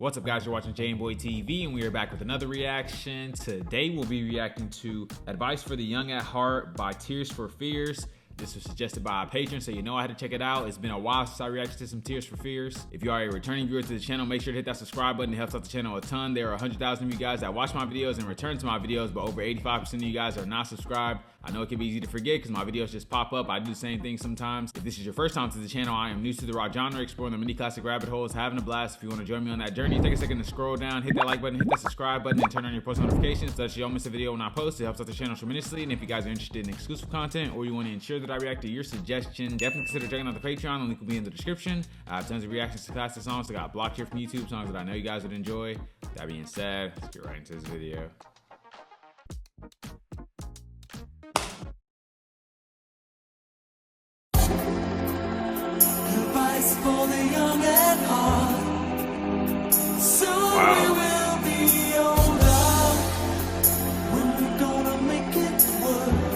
What's up, guys? You're watching jmboytv, and we are back with another reaction. Today we'll be reacting to Advice for the Young at Heart by Tears for Fears. This was suggested by a patron, so you know I had to check it out. It's been a while since I reacted to some Tears for Fears. If you are a returning viewer to the channel, make sure to hit that subscribe button. It helps out the channel a ton. There are 100,000 of you guys that watch my videos and return to my videos, but over 85% of you guys are not subscribed. I know it can be easy to forget because my videos just pop up. I do the same thing sometimes. If this is your first time to the channel, I am new to the rock genre, exploring the many classic rabbit holes, having a blast. If you want to join me on that journey, take a second to scroll down, hit that like button, hit that subscribe button, and turn on your post notifications so that you don't miss a video when I post. It helps out the channel tremendously. And if you guys are interested in exclusive content or you want to ensure that I react to your suggestion, definitely consider checking out the Patreon. The link will be in the description. I have tons of reactions to classic songs that got blocked here from YouTube, songs that I know you guys would enjoy. That being said, let's get right into this video. Advice for the young at heart. Soon we will be older. When we gonna make it work?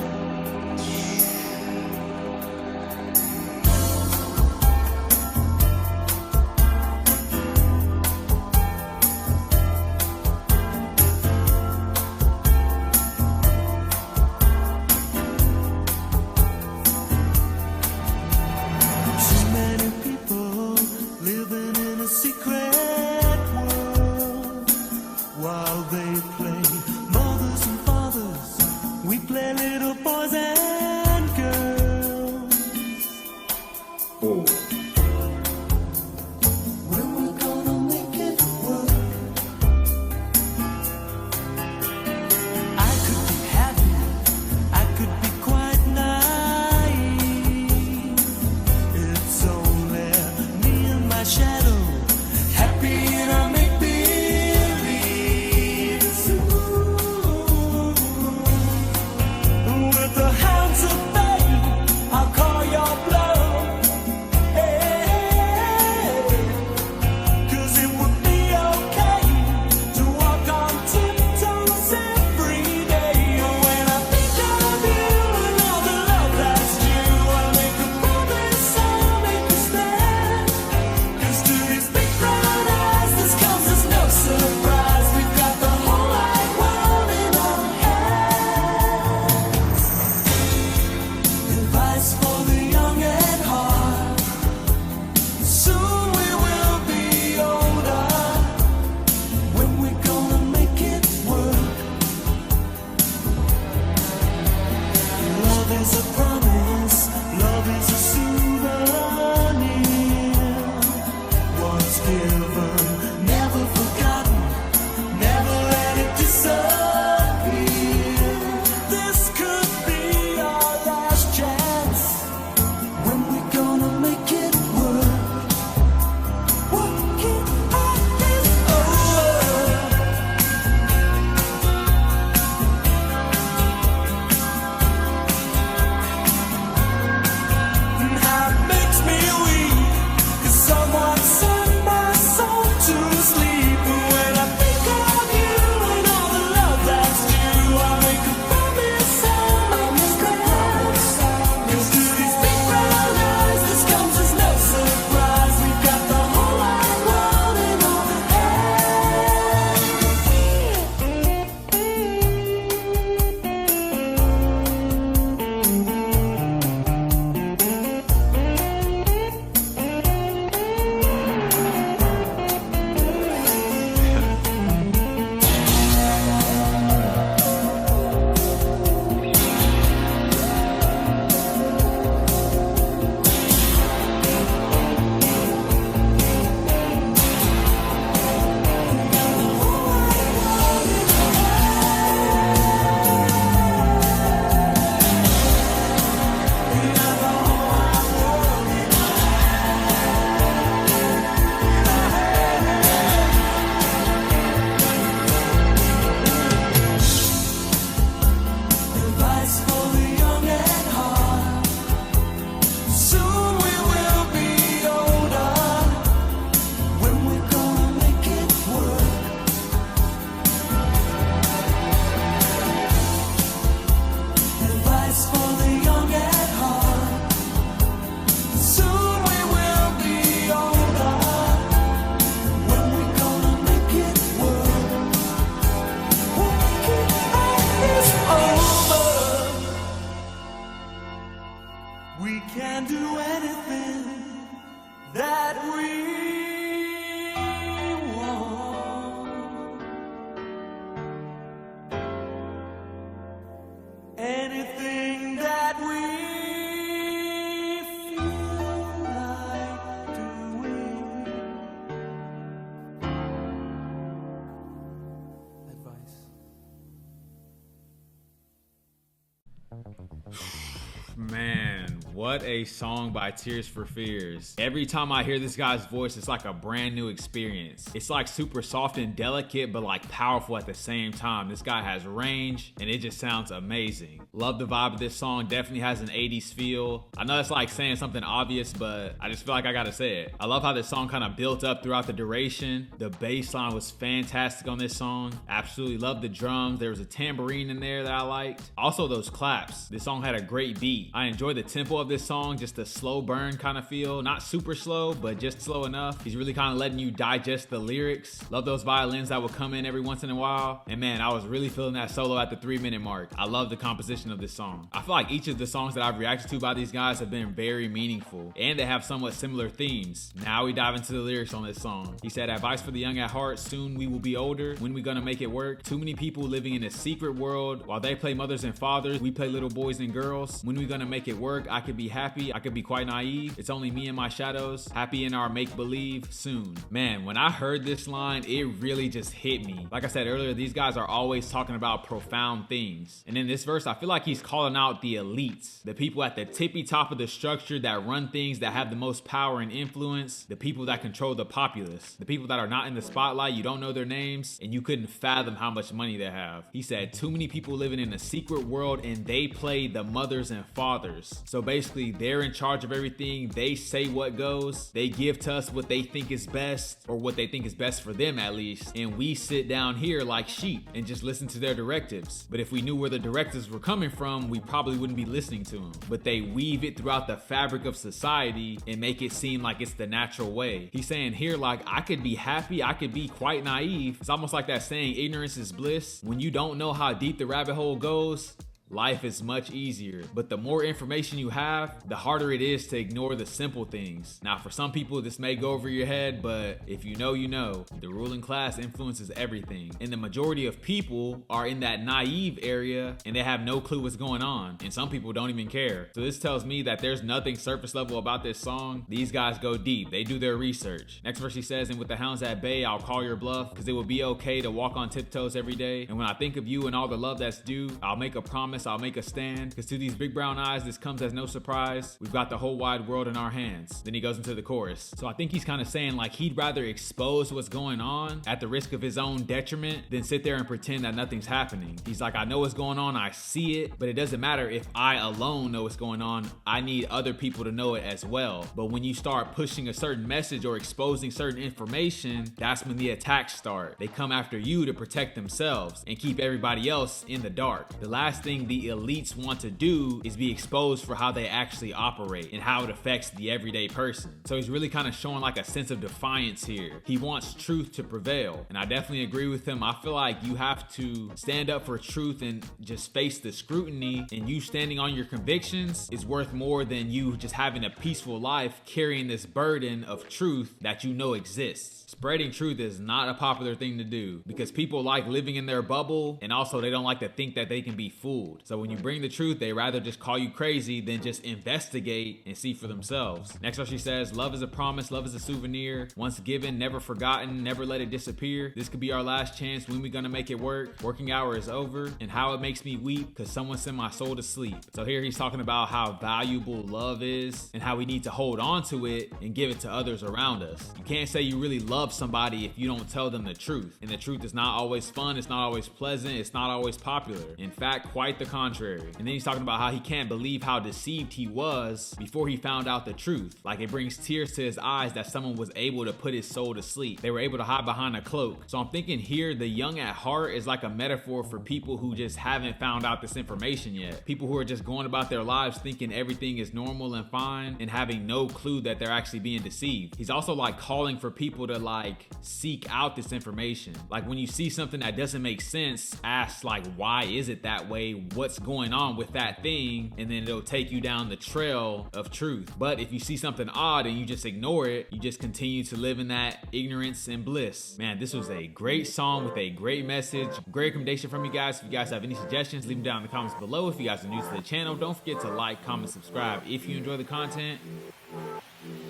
Man, what a song by Tears for Fears. Every time I hear this guy's voice, it's like a brand new experience. It's like super soft and delicate, but like powerful at the same time. This guy has range, and it just sounds amazing. Love the vibe of this song. Definitely has an 80s feel. I know that's like saying something obvious, but I just feel like I gotta say it. I love how this song kind of built up throughout the duration. The bass line was fantastic on this song. Absolutely love the drums. There was a tambourine in there that I liked. Also those claps. This song had a great beat. I enjoy the tempo of this song, just a slow burn kind of feel. Not super slow, but just slow enough. He's really kind of letting you digest the lyrics. Love those violins that would come in every once in a while. And man, I was really feeling that solo at the 3-minute mark. I love the composition of this song. I feel like each of the songs that I've reacted to by these guys have been very meaningful, and they have somewhat similar themes. Now we dive into the lyrics on this song. He said, advice for the young at heart, soon we will be older. When we gonna make it work? Too many people living in a secret world. While they play mothers and fathers, we play little boys and girls. When we gonna make it work? I could be happy, I could be quite naive. It's only me and my shadows, happy in our make-believe soon. Man, when I heard this line, it really just hit me. Like I said earlier, these guys are always talking about profound things. And in this verse, I feel like he's calling out the elites, the people at the tippy top of the structure that run things, that have the most power and influence, the people that control the populace, the people that are not in the spotlight, you don't know their names, and you couldn't fathom how much money they have. He said, too many people living in a secret world, and they play the mothers and fathers. So basically, they're in charge of everything. They say what goes. They give to us what they think is best, or what they think is best for them at least. And we sit down here like sheep and just listen to their directives. But if we knew where the directives were coming from, we probably wouldn't be listening to them. But they weave it throughout the fabric of society and make it seem like it's the natural way. He's saying here, like, I could be happy, I could be quite naive. It's almost like that saying, ignorance is bliss. When you don't know how deep the rabbit hole goes, life is much easier. But the more information you have, the harder it is to ignore the simple things. Now, for some people, this may go over your head, but if you know, you know. The ruling class influences everything. And the majority of people are in that naive area, and they have no clue what's going on. And some people don't even care. So this tells me that there's nothing surface level about this song. These guys go deep. They do their research. Next verse he says, and with the hounds at bay, I'll call your bluff, because it will be okay to walk on tiptoes every day. And when I think of you and all the love that's due, I'll make a promise, I'll make a stand, because to these big brown eyes this comes as no surprise. We've got the whole wide world in our hands. Then he goes into the chorus. So I think he's kind of saying like he'd rather expose what's going on at the risk of his own detriment than sit there and pretend that nothing's happening. He's like, I know what's going on, I see it, but it doesn't matter if I alone know what's going on. I need other people to know it as well. But when you start pushing a certain message or exposing certain information, that's when the attacks start. They come after you to protect themselves and keep everybody else in the dark. The last thing the elites want to do is be exposed for how they actually operate and how it affects the everyday person. So he's really kind of showing like a sense of defiance here. He wants truth to prevail, and I definitely agree with him. I feel like you have to stand up for truth and just face the scrutiny, and you standing on your convictions is worth more than you just having a peaceful life carrying this burden of truth that you know exists. Spreading truth is not a popular thing to do because people like living in their bubble, and also they don't like to think that they can be fooled. So when you bring the truth, they rather just call you crazy than just investigate and see for themselves. Next verse she says, love is a promise, love is a souvenir, once given, never forgotten, never let it disappear. This could be our last chance, when we gonna make it work? Working hour is over, and how it makes me weep, cause someone sent my soul to sleep. So here he's talking about how valuable love is and how we need to hold on to it and give it to others around us. You can't say you really love somebody if you don't tell them the truth. And the truth is not always fun, it's not always pleasant, it's not always popular. In fact, quite the contrary. And then he's talking about how he can't believe how deceived he was before he found out the truth. Like it brings tears to his eyes that someone was able to put his soul to sleep. They were able to hide behind a cloak. So I'm thinking here, the young at heart is like a metaphor for people who just haven't found out this information yet. People who are just going about their lives thinking everything is normal and fine and having no clue that they're actually being deceived. He's also like calling for people to like seek out this information. Like when you see something that doesn't make sense, ask like, why is it that way? What's going on with that thing? And then it'll take you down the trail of truth. But if you see something odd and you just ignore it, you just continue to live in that ignorance and bliss. Man, this was a great song with a great message. Great recommendation from you guys. If you guys have any suggestions, leave them down in the comments below. If you guys are new to the channel, don't forget to like, comment, subscribe if you enjoy the content.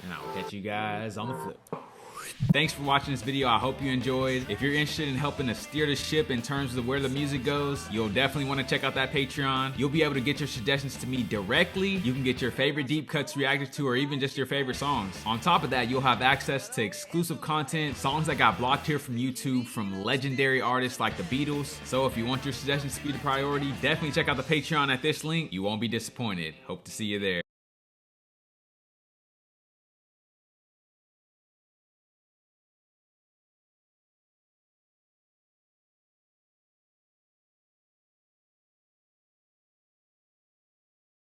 And I will catch you guys on the flip. Thanks for watching this video. I hope you enjoyed. If you're interested in helping to steer the ship in terms of where the music goes, you'll definitely want to check out that Patreon. You'll be able to get your suggestions to me directly. You can get your favorite deep cuts reacted to, or even just your favorite songs. On top of that, you'll have access to exclusive content, songs that got blocked here from YouTube from legendary artists like the Beatles. So if you want your suggestions to be the priority, definitely check out the Patreon at this link. You won't be disappointed. Hope to see you there.